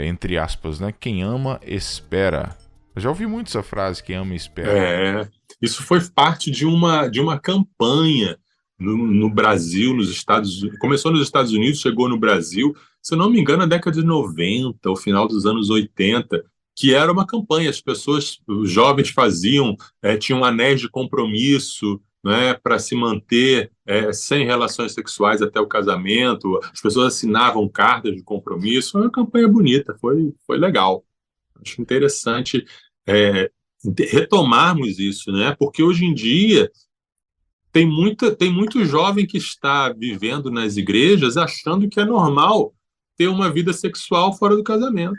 entre aspas, né? Quem ama, espera. Eu já ouvi muito essa frase, quem ama, espera. Isso foi parte de uma campanha no Brasil, nos Estados Unidos. Começou nos Estados Unidos, chegou no Brasil, se eu não me engano, na década de 90, o final dos anos 80, que era uma campanha. As pessoas, os jovens faziam, tinham anéis de compromisso, né, para se manter sem relações sexuais até o casamento. As pessoas assinavam cartas de compromisso. Foi uma campanha bonita, foi legal. Acho interessante é, retomarmos isso, né? Porque hoje em dia tem muito jovem que está vivendo nas igrejas achando que é normal ter uma vida sexual fora do casamento.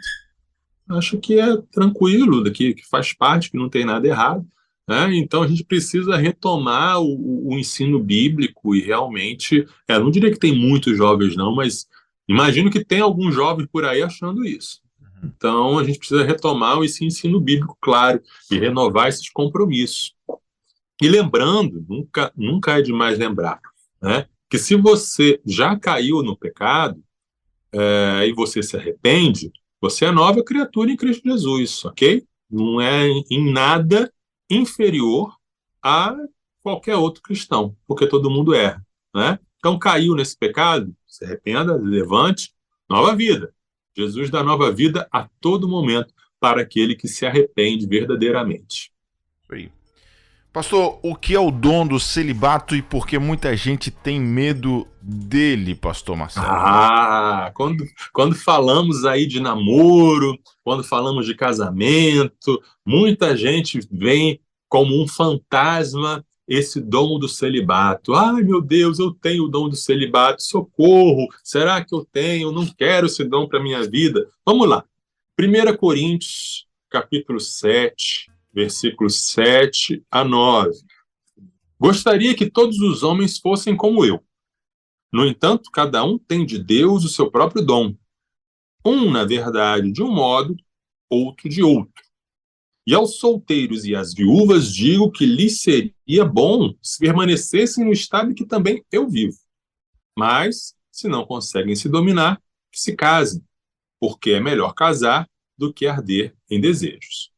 Acho que é tranquilo, que faz parte, que não tem nada errado, né? Então a gente precisa retomar o ensino bíblico e realmente, não diria que tem muitos jovens não, mas imagino que tem alguns jovens por aí achando isso. Então a gente precisa retomar esse ensino bíblico, claro, e renovar esses compromissos. E lembrando, nunca é demais lembrar, né, que se você já caiu no pecado, e você se arrepende, você é nova criatura em Cristo Jesus, ok? Não é em nada inferior a qualquer outro cristão, porque todo mundo erra, né? Então caiu nesse pecado, se arrependa, levante, nova vida. Jesus dá nova vida a todo momento para aquele que se arrepende verdadeiramente. Isso aí. Pastor, o que é o dom do celibato e por que muita gente tem medo dele, pastor Marcelo? Quando falamos aí de namoro, quando falamos de casamento, muita gente vem como um fantasma esse dom do celibato. Ai, meu Deus, eu tenho o dom do celibato, socorro, será que eu tenho? Eu não quero esse dom para a minha vida. Vamos lá. 1 Coríntios, capítulo 7, versículos 7 a 9. Gostaria que todos os homens fossem como eu. No entanto, cada um tem de Deus o seu próprio dom. Um, na verdade, de um modo, outro de outro. E aos solteiros e às viúvas digo que lhes seria bom se permanecessem no estado em que também eu vivo. Mas, se não conseguem se dominar, que se casem, porque é melhor casar do que arder em desejos.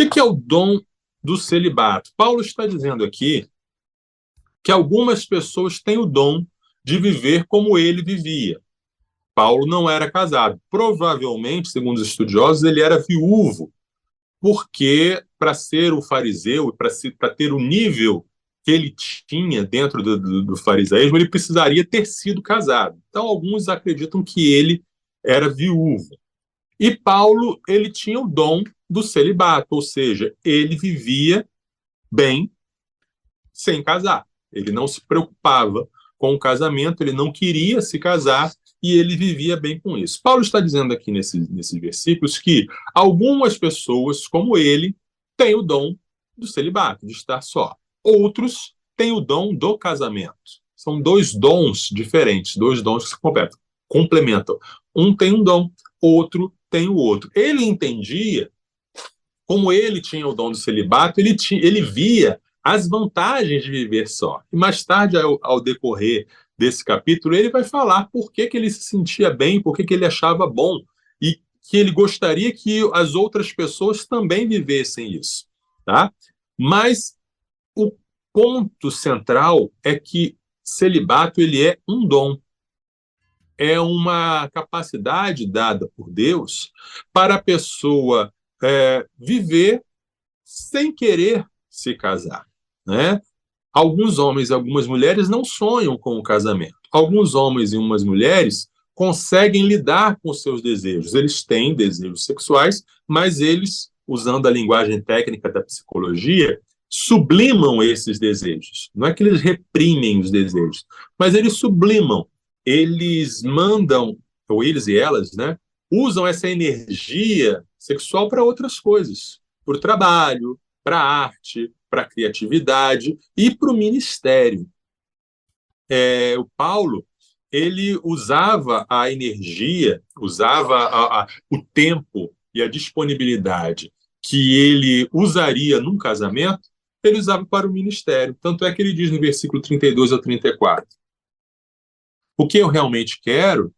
O que é o dom do celibato? Paulo está dizendo aqui que algumas pessoas têm o dom de viver como ele vivia. Paulo não era casado. Provavelmente, segundo os estudiosos, ele era viúvo, porque para ser o fariseu, para ter o nível que ele tinha dentro do farisaísmo, ele precisaria ter sido casado. Então, alguns acreditam que ele era viúvo. E Paulo, ele tinha o dom do celibato, ou seja, ele vivia bem sem casar. Ele não se preocupava com o casamento, ele não queria se casar e ele vivia bem com isso. Paulo está dizendo aqui nesses versículos que algumas pessoas, como ele, têm o dom do celibato, de estar só. Outros têm o dom do casamento. São dois dons diferentes, dois dons que se complementam. Um tem um dom, outro tem o outro. Ele entendia, como ele tinha o dom do celibato, ele via as vantagens de viver só. E mais tarde, ao decorrer desse capítulo, ele vai falar por que ele se sentia bem, por que ele achava bom, e que ele gostaria que as outras pessoas também vivessem isso. Tá? Mas o ponto central é que celibato ele é um dom. É uma capacidade dada por Deus para a pessoa viver sem querer se casar, né? Alguns homens e algumas mulheres não sonham com o casamento. Alguns homens e umas mulheres conseguem lidar com os seus desejos. Eles têm desejos sexuais, mas eles, usando a linguagem técnica da psicologia, sublimam esses desejos. Não é que eles reprimem os desejos, mas eles sublimam. Eles mandam, ou eles e elas, né, usam essa energia sexual para outras coisas, para o trabalho, para a arte, para a criatividade e para o ministério. O Paulo, ele usava a energia, usava o tempo e a disponibilidade que ele usaria num casamento, ele usava para o ministério. Tanto é que ele diz no versículo 32 ao 34, o que eu realmente quero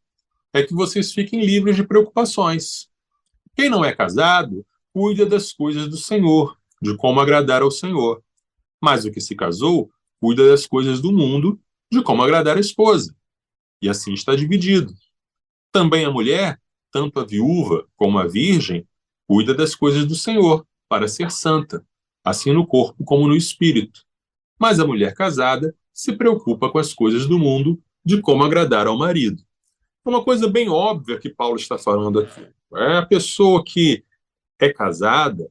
é que vocês fiquem livres de preocupações. Quem não é casado, cuida das coisas do Senhor, de como agradar ao Senhor. Mas o que se casou, cuida das coisas do mundo, de como agradar a esposa. E assim está dividido. Também a mulher, tanto a viúva como a virgem, cuida das coisas do Senhor, para ser santa, assim no corpo como no espírito. Mas a mulher casada se preocupa com as coisas do mundo, de como agradar ao marido. É uma coisa bem óbvia que Paulo está falando aqui. É a pessoa que é casada,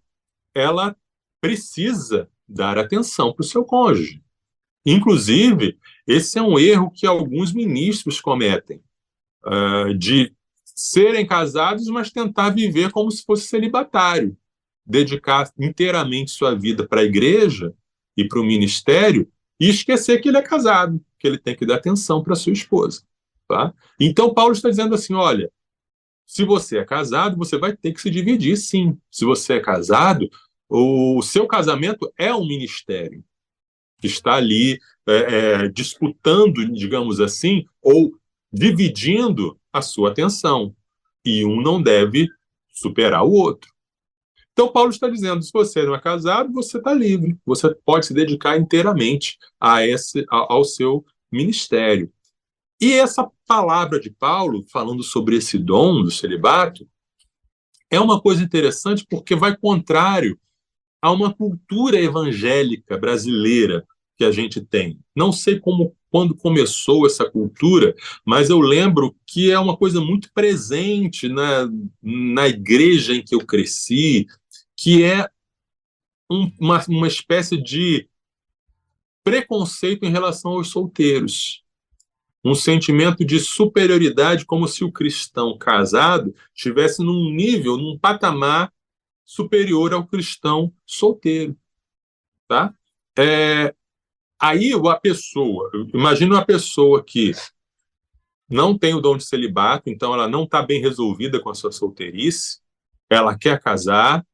ela precisa dar atenção para o seu cônjuge. Inclusive, esse é um erro que alguns ministros cometem, de serem casados, mas tentar viver como se fosse celibatário, dedicar inteiramente sua vida para a igreja e para o ministério e esquecer que ele é casado, que ele tem que dar atenção para sua esposa. Tá? Então, Paulo está dizendo assim, olha, se você é casado, você vai ter que se dividir, sim. Se você é casado, o seu casamento é um ministério que está ali disputando, digamos assim, ou dividindo a sua atenção. E um não deve superar o outro. Então, Paulo está dizendo, se você não é casado, você está livre. Você pode se dedicar inteiramente ao seu ministério. E essa palavra de Paulo, falando sobre esse dom do celibato, é uma coisa interessante porque vai contrário a uma cultura evangélica brasileira que a gente tem. Não sei quando começou essa cultura, mas eu lembro que é uma coisa muito presente na igreja em que eu cresci, que é uma espécie de preconceito em relação aos solteiros. Um sentimento de superioridade, como se o cristão casado estivesse num nível, num patamar superior ao cristão solteiro. Tá? Aí imagina uma pessoa que não tem o dom de celibato, então ela não está bem resolvida com a sua solteirice, ela quer casar,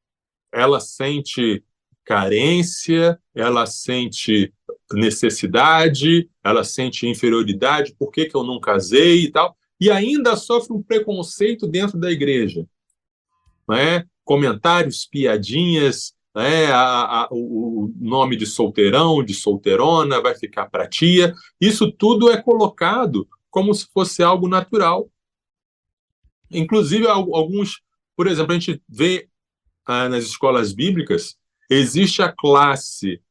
ela sente carência, ela sente necessidade, ela sente inferioridade, por que eu não casei e tal, e ainda sofre um preconceito dentro da igreja. Não é? Comentários, piadinhas, o nome de solteirão, de solteirona, vai ficar para tia. Isso tudo é colocado como se fosse algo natural. Inclusive, alguns, por exemplo, a gente vê nas escolas bíblicas, existe a classe,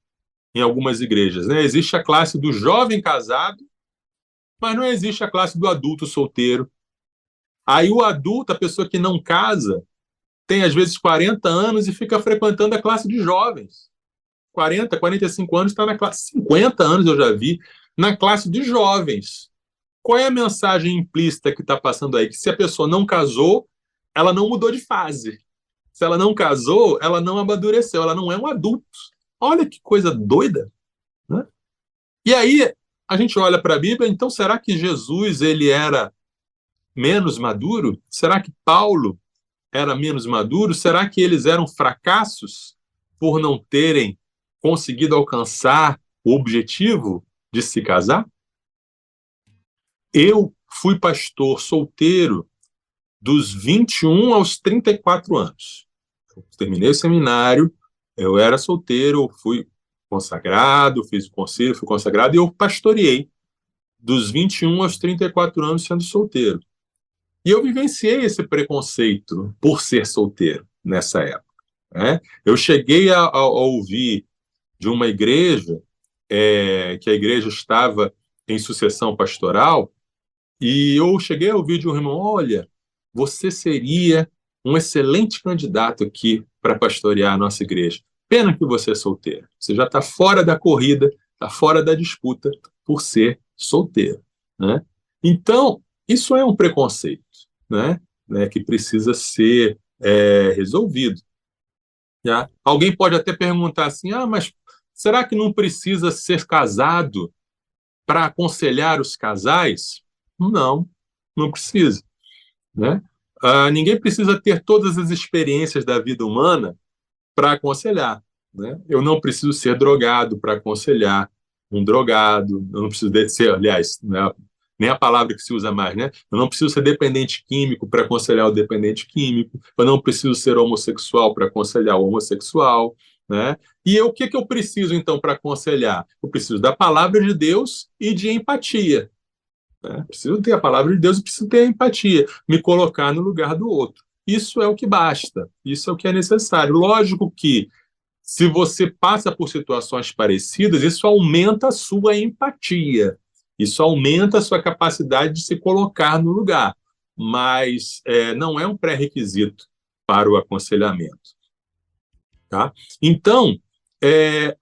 em algumas igrejas, né? Existe a classe do jovem casado, mas não existe a classe do adulto solteiro. Aí o adulto, a pessoa que não casa, tem às vezes 40 anos e fica frequentando a classe de jovens. 40, 45 anos está na classe, 50 anos eu já vi, na classe de jovens. Qual é a mensagem implícita que está passando aí? Que se a pessoa não casou, ela não mudou de fase. Se ela não casou, ela não amadureceu, ela não é um adulto. Olha que coisa doida, né? E aí, a gente olha para a Bíblia, então será que Jesus ele era menos maduro? Será que Paulo era menos maduro? Será que eles eram fracassos por não terem conseguido alcançar o objetivo de se casar? Eu fui pastor solteiro dos 21 aos 34 anos. Eu terminei o seminário, eu era solteiro, fui consagrado, fiz o conselho, fui consagrado e eu pastoreei dos 21 aos 34 anos sendo solteiro. E eu vivenciei esse preconceito por ser solteiro nessa época. Né? Eu cheguei a ouvir de uma igreja, que a igreja estava em sucessão pastoral, e eu cheguei a ouvir de um irmão, olha, você seria um excelente candidato aqui para pastorear a nossa igreja. Pena que você é solteiro. Você já está fora da corrida, está fora da disputa por ser solteiro. Né? Então, isso é um preconceito, né? Que precisa ser resolvido. Já? Alguém pode até perguntar assim, mas será que não precisa ser casado para aconselhar os casais? Não, não precisa, né? Ninguém precisa ter todas as experiências da vida humana para aconselhar, né? Eu não preciso ser drogado para aconselhar um drogado, eu não preciso ser, aliás, né, nem a palavra que se usa mais, né? Eu não preciso ser dependente químico para aconselhar o dependente químico, eu não preciso ser homossexual para aconselhar o homossexual, né? E o que eu preciso, então, para aconselhar? Eu preciso da palavra de Deus e de empatia, né? Preciso ter a palavra de Deus e preciso ter a empatia, me colocar no lugar do outro. Isso é o que basta, isso é o que é necessário. Lógico que, se você passa por situações parecidas, isso aumenta a sua empatia, isso aumenta a sua capacidade de se colocar no lugar, mas não é um pré-requisito para o aconselhamento. Tá? Então,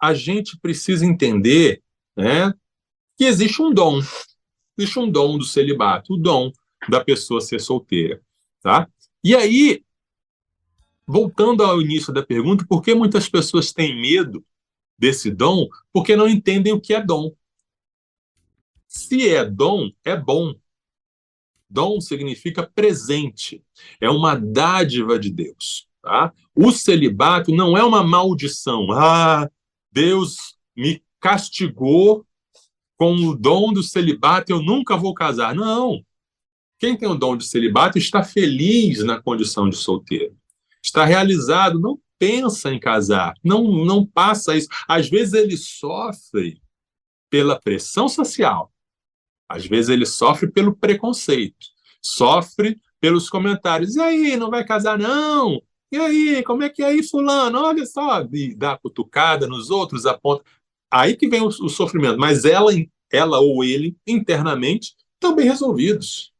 a gente precisa entender, né, que existe um dom. Existe um dom do celibato, o dom da pessoa ser solteira. Tá? E aí, voltando ao início da pergunta, por que muitas pessoas têm medo desse dom? Porque não entendem o que é dom. Se é dom, é bom. Dom significa presente, é uma dádiva de Deus. Tá? O celibato não é uma maldição. Deus me castigou com o dom do celibato, eu nunca vou casar. Não. Quem tem o dom de celibato está feliz na condição de solteiro. Está realizado, não pensa em casar, não passa isso. Às vezes ele sofre pela pressão social, às vezes ele sofre pelo preconceito, sofre pelos comentários. E aí, não vai casar não? E aí, como é que é aí, fulano? Olha só, e dá cutucada nos outros, aponta. Aí que vem o sofrimento, mas ela ou ele, internamente, estão bem resolvidos.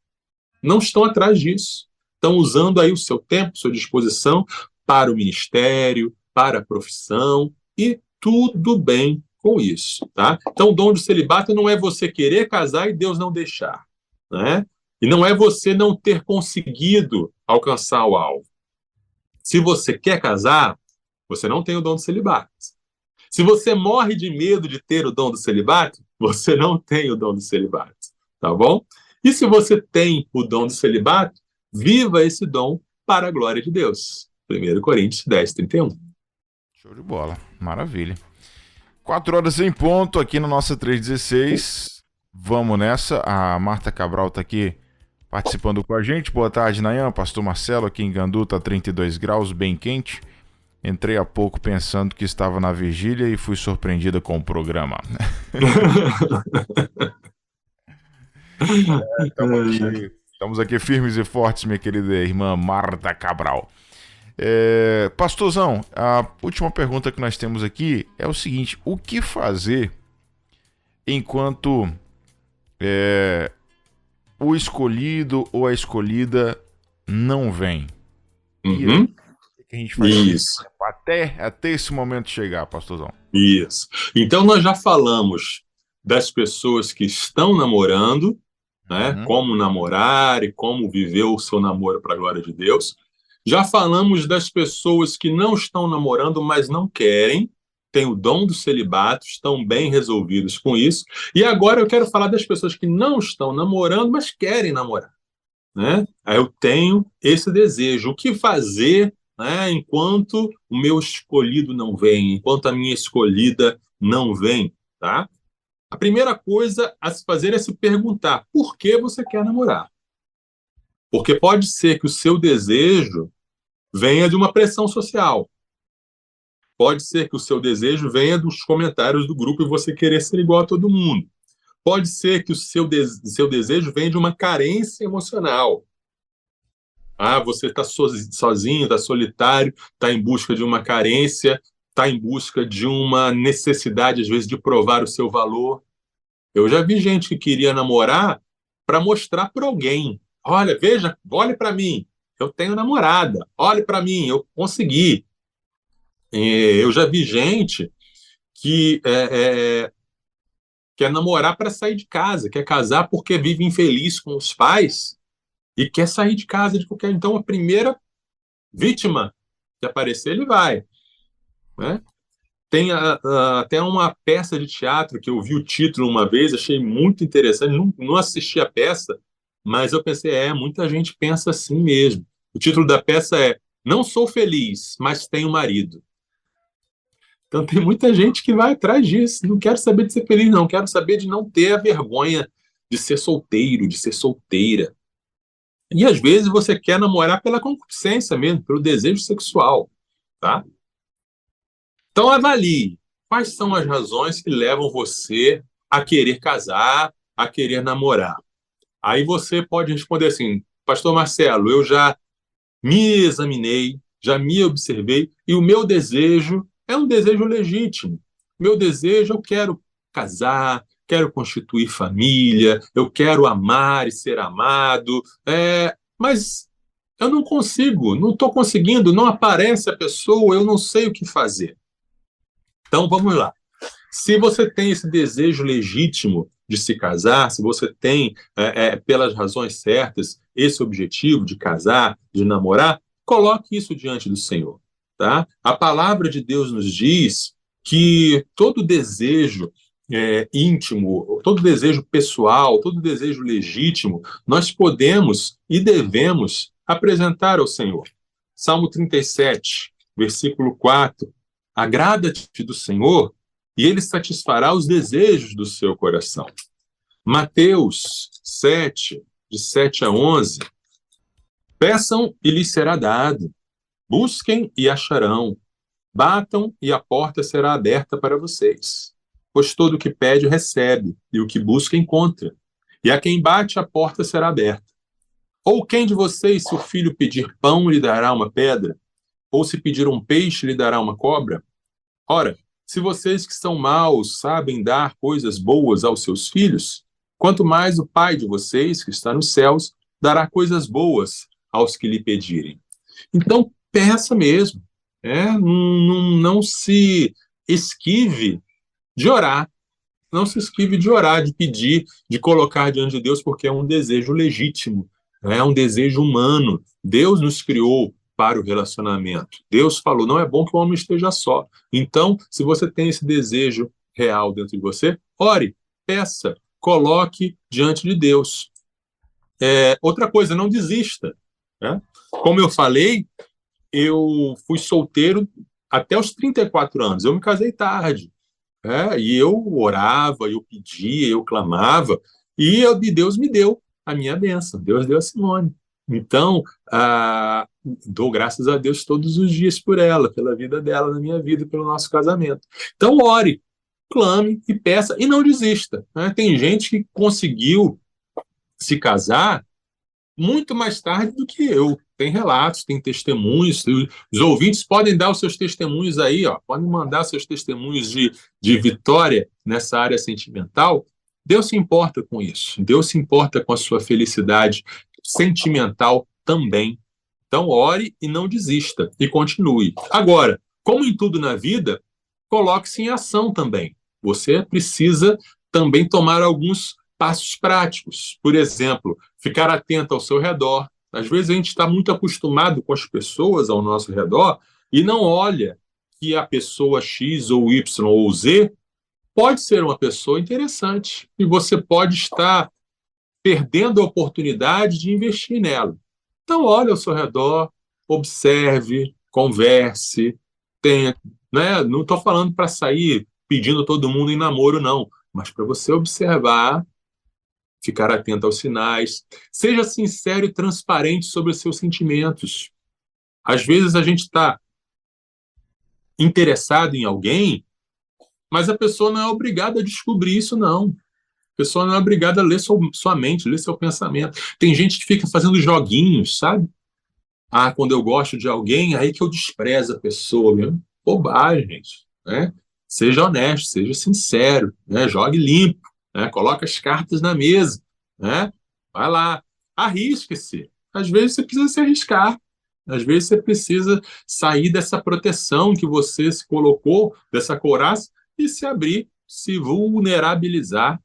Não estão atrás disso. Estão usando aí o seu tempo, sua disposição para o ministério, para a profissão, e tudo bem com isso. Tá? Então, o dom do celibato não é você querer casar e Deus não deixar. Né? E não é você não ter conseguido alcançar o alvo. Se você quer casar, você não tem o dom do celibato. Se você morre de medo de ter o dom do celibato, você não tem o dom do celibato. Tá bom? E se você tem o dom do celibato, viva esse dom para a glória de Deus. 1 Coríntios 10, 31. Show de bola. Maravilha. 4 horas em ponto aqui na nossa 316. Vamos nessa. A Marta Cabral está aqui participando com a gente. Boa tarde, Nayan. Pastor Marcelo aqui em Gandu, tá 32 graus, bem quente. Entrei há pouco pensando que estava na vigília e fui surpreendida com o programa. Estamos aqui firmes e fortes, minha querida irmã Marta Cabral. Pastorzão, a última pergunta que nós temos aqui é o seguinte: o que fazer enquanto o escolhido ou a escolhida não vem? Uhum. O que a gente faz isso até esse momento chegar, pastorzão? Isso. Então nós já falamos das pessoas que estão namorando, né? Como namorar e como viver o seu namoro para a glória de Deus. Já falamos das pessoas que não estão namorando, mas não querem, têm o dom do celibato, estão bem resolvidos com isso. E agora eu quero falar das pessoas que não estão namorando, mas querem namorar. Né? Aí eu tenho esse desejo. O que fazer, né, enquanto o meu escolhido não vem, enquanto a minha escolhida não vem? Tá? A primeira coisa a se fazer é se perguntar: por que você quer namorar? Porque pode ser que o seu desejo venha de uma pressão social. Pode ser que o seu desejo venha dos comentários do grupo e você querer ser igual a todo mundo. Pode ser que o seu desejo venha de uma carência emocional. Você está sozinho, está solitário, está em busca de uma carência, está em busca de uma necessidade, às vezes, de provar o seu valor. Eu já vi gente que queria namorar para mostrar para alguém: olha, veja, olhe para mim, eu tenho namorada, olhe para mim, eu consegui. Eu já vi gente que quer namorar para sair de casa, quer casar porque vive infeliz com os pais e quer sair de casa de qualquer... Então, a primeira vítima que aparecer, ele vai. Né? Tem até uma peça de teatro que eu vi o título uma vez, achei muito interessante, não assisti a peça, Mas eu pensei, muita gente pensa assim mesmo. O título da peça é Não Sou Feliz, mas Tenho Marido. Então tem muita gente que vai atrás disso. Não quero saber de ser feliz, não. Quero saber de não ter a vergonha de ser solteiro, de ser solteira. E às vezes você quer namorar pela concupiscência mesmo, pelo desejo sexual, tá? Então avalie quais são as razões que levam você a querer casar, a querer namorar. Aí você pode responder assim, Pastor Marcelo, eu já me examinei, já me observei, e o meu desejo é um desejo legítimo. Meu desejo, eu quero casar, quero constituir família, eu quero amar e ser amado, mas eu não consigo, não estou conseguindo, não aparece a pessoa, eu não sei o que fazer. Então, vamos lá. Se você tem esse desejo legítimo de se casar, se você tem, pelas razões certas, esse objetivo de casar, de namorar, coloque isso diante do Senhor. Tá? A palavra de Deus nos diz que todo desejo íntimo, todo desejo pessoal, todo desejo legítimo, nós podemos e devemos apresentar ao Senhor. Salmo 37, versículo 4. Agrada-te do Senhor e ele satisfará os desejos do seu coração. Mateus 7, de 7 a 11. Peçam e lhes será dado. Busquem e acharão. Batam e a porta será aberta para vocês. Pois todo o que pede recebe, e o que busca encontra. E a quem bate a porta será aberta. Ou quem de vocês, se o filho pedir pão, lhe dará uma pedra? Ou se pedir um peixe, lhe dará uma cobra? Ora, se vocês que são maus sabem dar coisas boas aos seus filhos, quanto mais o Pai de vocês, que está nos céus, dará coisas boas aos que lhe pedirem. Então, peça mesmo. Não se esquive de orar. Não se esquive de orar, de pedir, de colocar diante de Deus, porque é um desejo legítimo, é um desejo humano. Deus nos criou para o relacionamento. Deus falou, não é bom que o homem esteja só. Então, se você tem esse desejo real dentro de você, ore, peça, coloque diante de Deus. Outra coisa, não desista. Né? Como eu falei, eu fui solteiro até os 34 anos. Eu me casei tarde. E eu orava, eu pedia, eu clamava, e Deus me deu a minha bênção. Deus deu a Simone. Então, dou graças a Deus todos os dias por ela, pela vida dela na minha vida, pelo nosso casamento. Então, ore, clame e peça, e não desista. Né? Tem gente que conseguiu se casar muito mais tarde do que eu. Tem relatos, tem testemunhos, os ouvintes podem dar os seus testemunhos aí, podem mandar seus testemunhos de vitória nessa área sentimental. Deus se importa com isso, Deus se importa com a sua felicidade sentimental também. Então, ore e não desista, e continue. Agora, como em tudo na vida, coloque-se em ação também. Você precisa também tomar alguns passos práticos. Por exemplo, ficar atento ao seu redor. Às vezes a gente está muito acostumado com as pessoas ao nosso redor e não olha que a pessoa X ou Y ou Z pode ser uma pessoa interessante e você pode estar perdendo a oportunidade de investir nela. Então, olhe ao seu redor, observe, converse, tenha, né? Não estou falando para sair pedindo todo mundo em namoro, não, mas para você observar, ficar atento aos sinais, seja sincero e transparente sobre os seus sentimentos. Às vezes a gente está interessado em alguém, mas a pessoa não é obrigada a descobrir isso, não. A pessoa não é obrigada a ler sua mente, ler seu pensamento. Tem gente que fica fazendo joguinhos, sabe? Quando eu gosto de alguém, aí que eu desprezo a pessoa. Viu? Bobagem, gente. Né? Seja honesto, seja sincero, né? Jogue limpo, né? Coloque as cartas na mesa. Né? Vai lá, arrisque-se. Às vezes você precisa se arriscar. Às vezes você precisa sair dessa proteção que você se colocou, dessa couraça, e se abrir, se vulnerabilizar.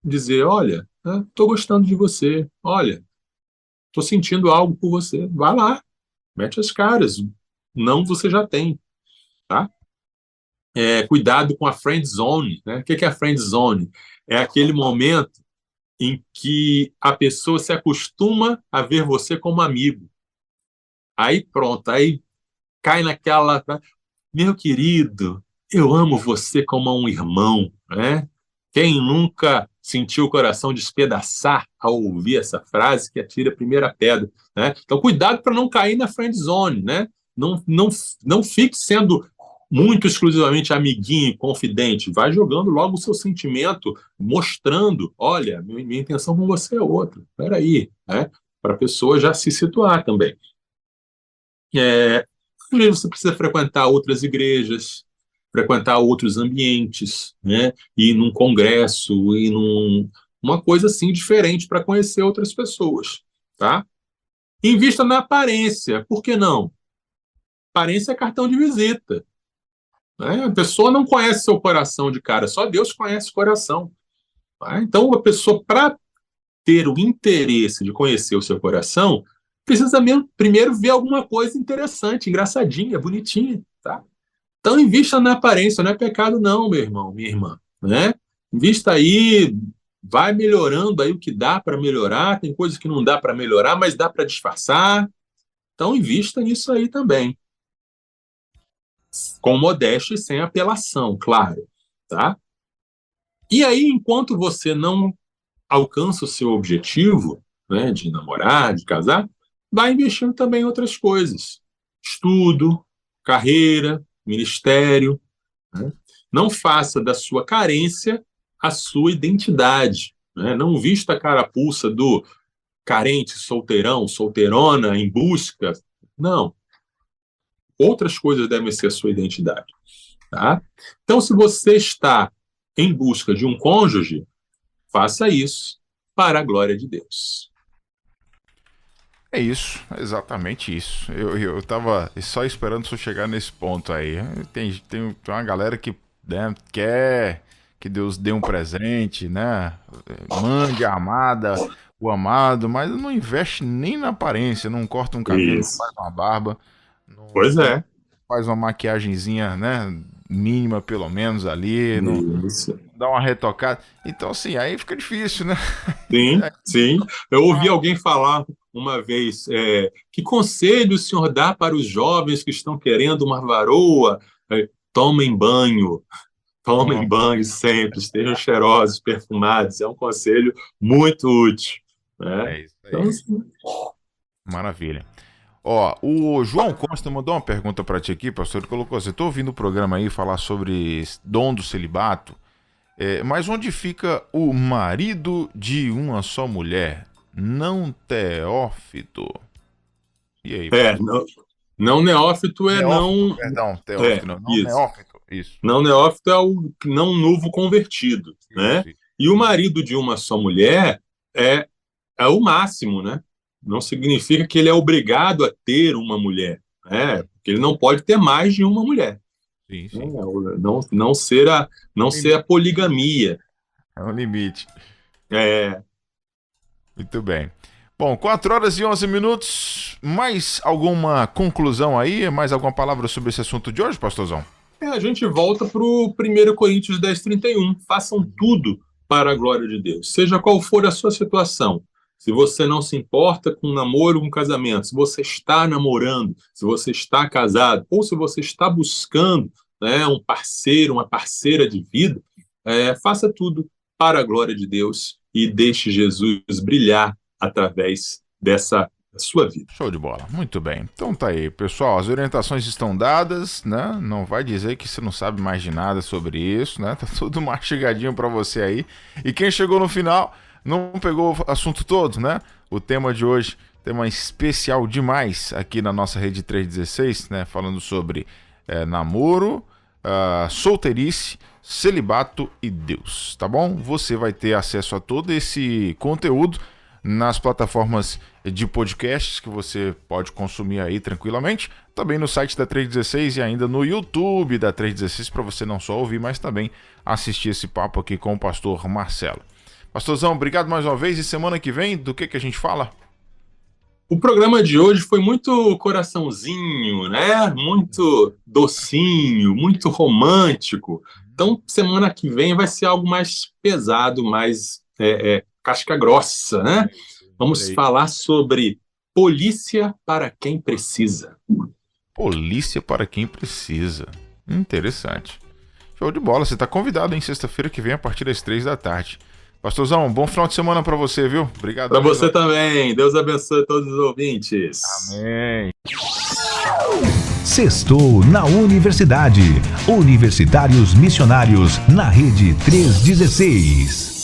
Dizer, olha, estou gostando de você, olha, estou sentindo algo por você, vai lá, mete as caras, não você já tem, tá? Cuidado com a friend zone, né? O que é a friend zone? É aquele momento em que a pessoa se acostuma a ver você como amigo. Aí pronto, aí cai naquela, meu querido, eu amo você como um irmão, né? Quem nunca sentiu o coração despedaçar ao ouvir essa frase que atira a primeira pedra, né? Então, cuidado para não cair na friend zone, né? Não fique sendo muito exclusivamente amiguinho, confidente. Vai jogando logo o seu sentimento, mostrando, olha, minha intenção com você é outra. Espera aí, né? Para a pessoa já se situar também. Às vezes você precisa frequentar outras igrejas, frequentar outros ambientes, né? Ir num congresso, uma coisa assim diferente para conhecer outras pessoas, tá? Invista na aparência, por que não? Aparência é cartão de visita, né? A pessoa não conhece seu coração de cara, só Deus conhece o coração, tá? Então, a pessoa, para ter o interesse de conhecer o seu coração, precisa mesmo, primeiro ver alguma coisa interessante, engraçadinha, bonitinha, tá? Então, invista na aparência, não é pecado não, meu irmão, minha irmã, né? Invista aí, vai melhorando aí o que dá para melhorar, tem coisas que não dá para melhorar, mas dá para disfarçar. Então, invista nisso aí também. Com modéstia e sem apelação, claro, tá? E aí, enquanto você não alcança o seu objetivo, né, de namorar, de casar, vai investindo também em outras coisas. Estudo, carreira, ministério, né? Não faça da sua carência a sua identidade, né? Não vista a carapuça do carente, solteirão, solteirona, em busca. Não. Outras coisas devem ser a sua identidade, tá? Então, se você está em busca de um cônjuge, faça isso para a glória de Deus. É isso, exatamente isso. Eu tava só esperando você chegar nesse ponto aí. Tem uma galera que, né, quer que Deus dê um presente, né? Mande a amada, o amado, mas não investe nem na aparência, não corta um cabelo, não Isso. faz uma barba, não Pois é. faz uma maquiagenzinha, né? Mínima pelo menos ali, não Isso. dá uma retocada. Então, assim, aí fica difícil, né? Sim, sim. Eu ouvi alguém falar uma vez, que conselho o senhor dá para os jovens que estão querendo uma varoa? Tomem banho sempre, estejam cheirosos, perfumados. É um conselho muito útil, né? É isso Então, aí. assim, Maravilha. Ó, o João Costa mandou uma pergunta pra ti aqui, pastor. Ele colocou assim: tô ouvindo o programa aí falar sobre dom do celibato, mas onde fica o marido de uma só mulher? Não teófito. E aí, pastor? não, não neófito é Neófito, não. perdão, teófito não. Não Isso. neófito, isso. Não neófito é o não novo convertido, né? Isso. E o marido de uma só mulher é, é o máximo, né? Não significa que ele é obrigado a ter uma mulher, né? Porque ele não pode ter mais de uma mulher. Sim, Né? sim. Não ser a poligamia. É um limite. É, Muito bem. Bom, 4 horas e 11 minutos. Mais alguma conclusão aí? Mais alguma palavra sobre esse assunto de hoje, pastorzão? a gente volta para o 1 Coríntios 10:31. Façam tudo para a glória de Deus. Seja qual for a sua situação. Se você não se importa com um namoro, com um casamento, se você está namorando, se você está casado, ou se você está buscando, né, um parceiro, uma parceira de vida, faça tudo para a glória de Deus e deixe Jesus brilhar através dessa sua vida. Show de bola, muito bem. Então tá aí, pessoal, as orientações estão dadas, né? Não vai dizer que você não sabe mais de nada sobre isso, né? Tá tudo mastigadinho pra você aí. E quem chegou no final não pegou o assunto todo, né? O tema de hoje, tema especial demais aqui na nossa rede 316, né? Falando sobre namoro, solteirice, celibato e Deus, tá bom? Você vai ter acesso a todo esse conteúdo nas plataformas de podcasts que você pode consumir aí tranquilamente, também no site da 316 e ainda no YouTube da 316 para você não só ouvir, mas também assistir esse papo aqui com o pastor Marcelo. Pastorzão, obrigado mais uma vez, e semana que vem do que a gente fala? O programa de hoje foi muito coraçãozinho, né? Muito docinho, muito romântico. Então, semana que vem vai ser algo mais pesado, mais casca grossa, né? Vamos falar sobre polícia para quem precisa. Polícia para quem precisa. Interessante. Show de bola. Você está convidado em sexta-feira que vem a partir das 3 da tarde. Pastorzão, bom final de semana para você, viu? Obrigado. Para você também. Deus abençoe todos os ouvintes. Amém. Sextou na Universidade. Universitários Missionários na Rede 316.